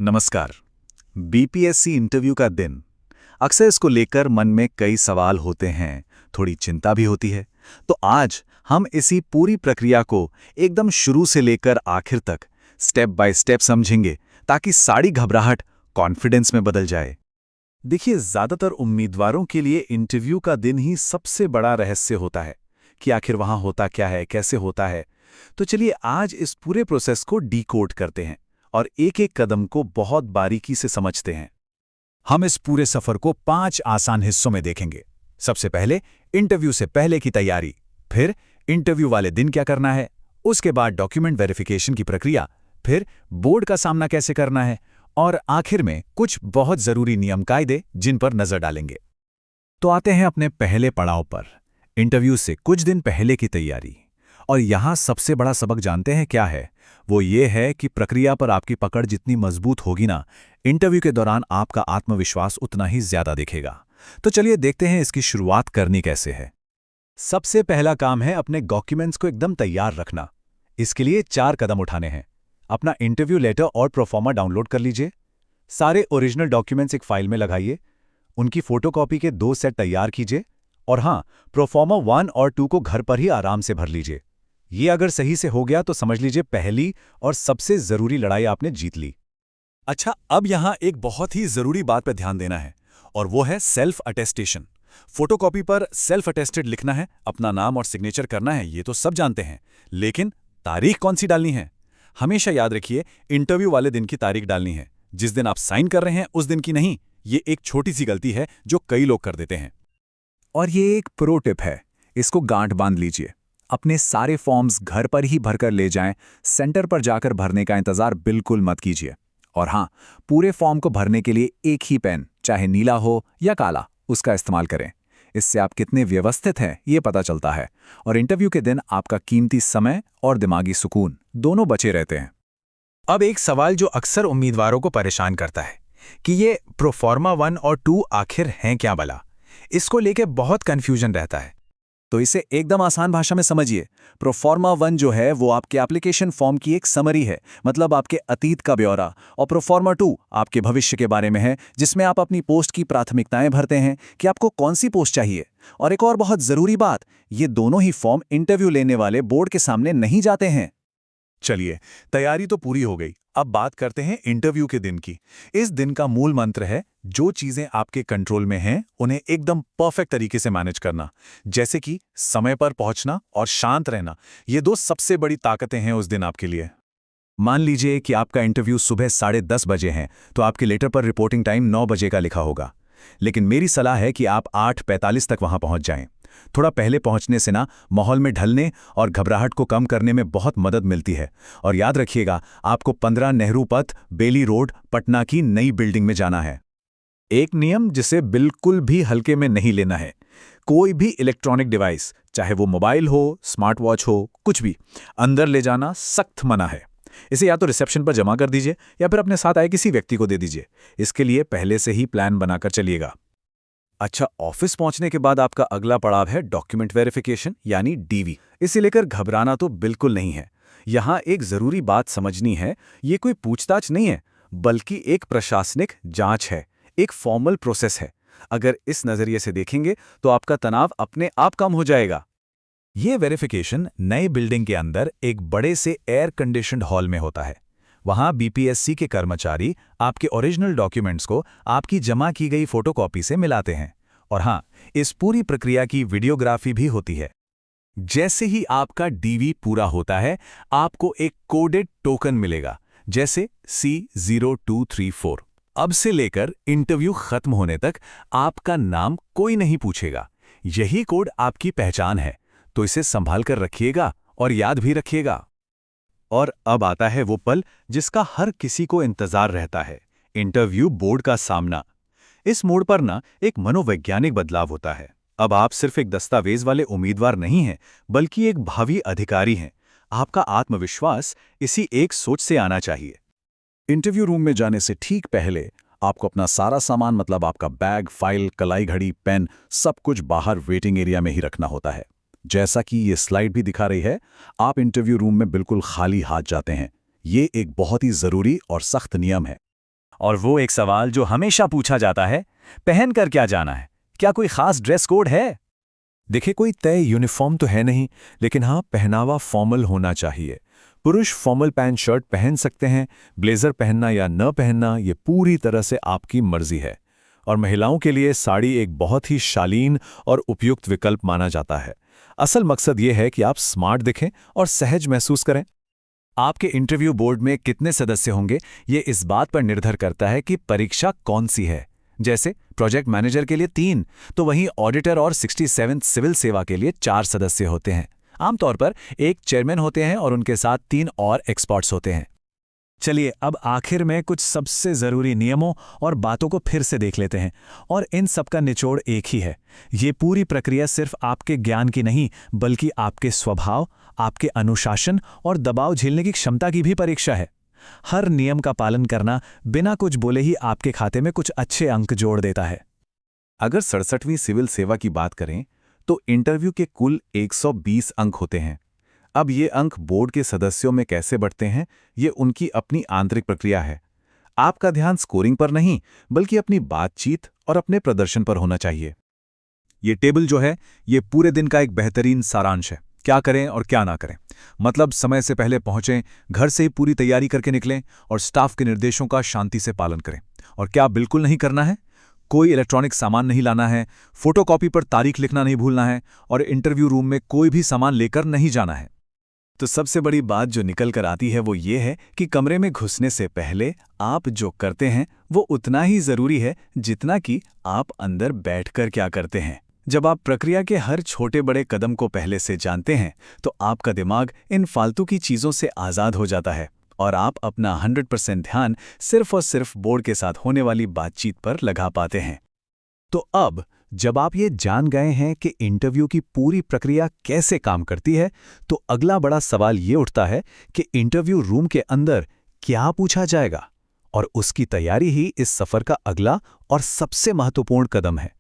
नमस्कार। BPSC interview का दिन। अक्सर इसको लेकर मन में कई सवाल होते हैं, थोड़ी चिंता भी होती है। तो आज हम इसी पूरी प्रक्रिया को एकदम शुरू से लेकर आखिर तक स्टेप बाय स्टेप समझेंगे, ताकि सारी घबराहट कॉन्फिडेंस में बदल जाए। देखिए, ज्यादातर उम्मीदवारों के लिए इंटरव्यू का दिन ही सबसे बड़ा रहस्य होता है कि आखिर वहां होता क्या है, कैसे होता है। तो चलिए आज इस पूरे प्रोसेस को डीकोड करते हैं और एक एक कदम को बहुत बारीकी से समझते हैं। हम इस पूरे सफर को 5 आसान हिस्सों में देखेंगे। सबसे पहले इंटरव्यू से पहले की तैयारी, फिर इंटरव्यू वाले दिन क्या करना है, उसके बाद डॉक्यूमेंट वेरिफिकेशन की प्रक्रिया, फिर बोर्ड का सामना कैसे करना है, और आखिर में कुछ बहुत जरूरी नियम कायदे जिन पर नजर डालेंगे। तो आते हैं अपने पहले पड़ाव पर, इंटरव्यू से कुछ दिन पहले की तैयारी। और यहां सबसे बड़ा सबक जानते हैं क्या है? वो ये है कि प्रक्रिया पर आपकी पकड़ जितनी मजबूत होगी ना, इंटरव्यू के दौरान आपका आत्मविश्वास उतना ही ज्यादा दिखेगा। तो चलिए देखते हैं इसकी शुरुआत करनी कैसे है। सबसे पहला काम है अपने डॉक्यूमेंट्स को एकदम तैयार रखना। इसके लिए 4 कदम उठाने हैं। अपना इंटरव्यू लेटर और प्रोफार्मा डाउनलोड कर लीजिए। सारे ओरिजिनल डॉक्यूमेंट्स एक फाइल में लगाइए। उनकी फोटोकॉपी के 2 सेट तैयार कीजिए। और हाँ, प्रोफार्मा 1 और 2 को घर पर ही आराम से भर लीजिए। ये अगर सही से हो गया तो समझ लीजिए पहली और सबसे जरूरी लड़ाई आपने जीत ली। अच्छा, अब यहां एक बहुत ही जरूरी बात पर ध्यान देना है, और वो है सेल्फ अटेस्टेशन। फोटोकॉपी पर सेल्फ अटेस्टेड लिखना है, अपना नाम और सिग्नेचर करना है, ये तो सब जानते हैं। लेकिन तारीख कौन सी डालनी है? हमेशा याद रखिए, इंटरव्यू वाले दिन की तारीख डालनी है। जिस दिन आप साइन कर रहे हैं उस दिन की नहीं। ये एक छोटी सी गलती है जो कई लोग कर देते हैं। और ये एक प्रो टिप है, इसको गांठ बांध लीजिए। अपने सारे फॉर्म्स घर पर ही भरकर ले जाएं, सेंटर पर जाकर भरने का इंतजार बिल्कुल मत कीजिए। और हाँ, पूरे फॉर्म को भरने के लिए एक ही पेन, चाहे नीला हो या काला, उसका इस्तेमाल करें। इससे आप कितने व्यवस्थित हैं ये पता चलता है, और इंटरव्यू के दिन आपका कीमती समय और दिमागी सुकून दोनों बचे रहते हैं। अब एक सवाल जो अक्सर उम्मीदवारों को परेशान करता है कि ये प्रोफार्मा 1 और 2 आखिर हैं क्या भला? इसको लेके बहुत कंफ्यूजन रहता है। तो इसे एकदम आसान भाषा में समझिए। प्रोफार्मा 1 जो है वो आपके एप्लीकेशन फॉर्म की एक समरी है, मतलब आपके अतीत का ब्यौरा। और प्रोफार्मा 2 आपके भविष्य के बारे में है, जिसमें आप अपनी पोस्ट की प्राथमिकताएं भरते हैं कि आपको कौन सी पोस्ट चाहिए। और एक और बहुत जरूरी बात, ये दोनों ही फॉर्म इंटरव्यू लेने वाले बोर्ड के सामने नहीं जाते हैं। चलिए, तैयारी तो पूरी हो गई। अब बात करते हैं इंटरव्यू के दिन की। इस दिन का मूल मंत्र है, जो चीजें आपके कंट्रोल में हैं उन्हें एकदम परफेक्ट तरीके से मैनेज करना। जैसे कि समय पर पहुंचना और शांत रहना। ये 2 सबसे बड़ी ताकतें हैं उस दिन आपके लिए। मान लीजिए कि आपका इंटरव्यू सुबह 10:30 बजे है, तो आपके लेटर पर रिपोर्टिंग टाइम 9 बजे का लिखा होगा। लेकिन मेरी सलाह है कि आप 8:45 तक वहां पहुंच जाएं। थोड़ा पहले पहुंचने से ना माहौल में ढलने और घबराहट को कम करने में बहुत मदद मिलती है। और याद रखिएगा, आपको 15 नेहरू पथ, बेली रोड, पटना की नई बिल्डिंग में जाना है। एक नियम जिसे बिल्कुल भी हल्के में नहीं लेना है, कोई भी इलेक्ट्रॉनिक डिवाइस, चाहे वो मोबाइल हो, स्मार्ट वॉच हो, कुछ भी अंदर ले जाना सख्त मना है। इसे या तो रिसेप्शन पर जमा कर दीजिए या फिर अपने साथ आए किसी व्यक्ति को दे दीजिए। इसके लिए पहले से ही प्लान बनाकर चलिएगा। अच्छा, ऑफिस पहुंचने के बाद आपका अगला पड़ाव है डॉक्यूमेंट वेरिफिकेशन, यानी डीवी। इसे लेकर घबराना तो बिल्कुल नहीं है। यहां एक जरूरी बात समझनी है, ये कोई पूछताछ नहीं है, बल्कि एक प्रशासनिक जांच है, एक फॉर्मल प्रोसेस है। अगर इस नजरिए से देखेंगे तो आपका तनाव अपने आप कम हो जाएगा। ये वेरिफिकेशन नए बिल्डिंग के अंदर एक बड़े से एयर कंडीशन्ड हॉल में होता है। वहां बीपीएससी के कर्मचारी आपके ओरिजिनल डॉक्यूमेंट्स को आपकी जमा की गई फोटोकॉपी से मिलाते हैं। और हां, इस पूरी प्रक्रिया की वीडियोग्राफी भी होती है। जैसे ही आपका डीवी पूरा होता है, आपको एक कोडेड टोकन मिलेगा, जैसे C0234। अब से लेकर इंटरव्यू खत्म होने तक आपका नाम कोई नहीं पूछेगा। यही कोड आपकी पहचान है, तो इसे संभाल कर रखिएगा और याद भी रखिएगा। और अब आता है वो पल जिसका हर किसी को इंतजार रहता है, इंटरव्यू बोर्ड का सामना। इस मोड़ पर ना एक मनोवैज्ञानिक बदलाव होता है। अब आप सिर्फ एक दस्तावेज वाले उम्मीदवार नहीं हैं, बल्कि एक भावी अधिकारी हैं। आपका आत्मविश्वास इसी एक सोच से आना चाहिए। इंटरव्यू रूम में जाने से ठीक पहले आपको अपना सारा सामान, मतलब आपका बैग, फाइल, कलाई घड़ी, पेन, सब कुछ बाहर वेटिंग एरिया में ही रखना होता है। जैसा कि ये स्लाइड भी दिखा रही है, आप इंटरव्यू रूम में बिल्कुल खाली हाथ जाते हैं। ये एक बहुत ही जरूरी और सख्त नियम है। और वो एक सवाल जो हमेशा पूछा जाता है, पहन कर क्या जाना है? क्या कोई खास ड्रेस कोड है? देखिए, कोई तय यूनिफॉर्म तो है नहीं, लेकिन हाँ, पहनावा फॉर्मल होना चाहिए। पुरुष फॉर्मल पैंट शर्ट पहन सकते हैं, ब्लेजर पहनना या न पहनना ये पूरी तरह से आपकी मर्जी है। और महिलाओं के लिए साड़ी एक बहुत ही शालीन और उपयुक्त विकल्प माना जाता है। असल मकसद ये है कि आप स्मार्ट दिखें और सहज महसूस करें। आपके इंटरव्यू बोर्ड में कितने सदस्य होंगे, ये इस बात पर निर्भर करता है कि परीक्षा कौन सी है। जैसे प्रोजेक्ट मैनेजर के लिए 3, तो वहीं ऑडिटर और 67 सिविल सेवा के लिए 4 सदस्य होते हैं। आमतौर पर एक चेयरमैन होते हैं और उनके साथ 3 और एक्सपर्ट्स होते हैं। चलिए अब आखिर में कुछ सबसे ज़रूरी नियमों और बातों को फिर से देख लेते हैं, और इन सब का निचोड़ एक ही है। ये पूरी प्रक्रिया सिर्फ आपके ज्ञान की नहीं, बल्कि आपके स्वभाव, आपके अनुशासन और दबाव झेलने की क्षमता की भी परीक्षा है। हर नियम का पालन करना बिना कुछ बोले ही आपके खाते में कुछ अच्छे अंक जोड़ देता है। अगर 67वीं सिविल सेवा की बात करें, तो इंटरव्यू के कुल 120 अंक होते हैं। अब ये अंक बोर्ड के सदस्यों में कैसे बढ़ते हैं, ये उनकी अपनी आंतरिक प्रक्रिया है। आपका ध्यान स्कोरिंग पर नहीं, बल्कि अपनी बातचीत और अपने प्रदर्शन पर होना चाहिए। ये टेबल जो है, ये पूरे दिन का एक बेहतरीन सारांश है। क्या करें और क्या ना करें। मतलब समय से पहले पहुंचें, घर से ही पूरी तैयारी करके निकलें और स्टाफ के निर्देशों का शांति से पालन करें। और क्या बिल्कुल नहीं करना है? कोई इलेक्ट्रॉनिक सामान नहीं लाना है, फोटोकॉपी पर तारीख लिखना नहीं भूलना है, और इंटरव्यू रूम में कोई भी सामान लेकर नहीं जाना है। तो सबसे बड़ी बात जो निकल कर आती है वो ये है कि कमरे में घुसने से पहले आप जो करते हैं वो उतना ही जरूरी है जितना कि आप अंदर बैठकर क्या करते हैं। जब आप प्रक्रिया के हर छोटे बड़े कदम को पहले से जानते हैं, तो आपका दिमाग इन फालतू की चीज़ों से आज़ाद हो जाता है और आप अपना 100% ध्यान सिर्फ और सिर्फ बोर्ड के साथ होने वाली बातचीत पर लगा पाते हैं। तो अब जब आप ये जान गए हैं कि इंटरव्यू की पूरी प्रक्रिया कैसे काम करती है, तो अगला बड़ा सवाल ये उठता है कि इंटरव्यू रूम के अंदर क्या पूछा जाएगा, और उसकी तैयारी ही इस सफ़र का अगला और सबसे महत्वपूर्ण कदम है।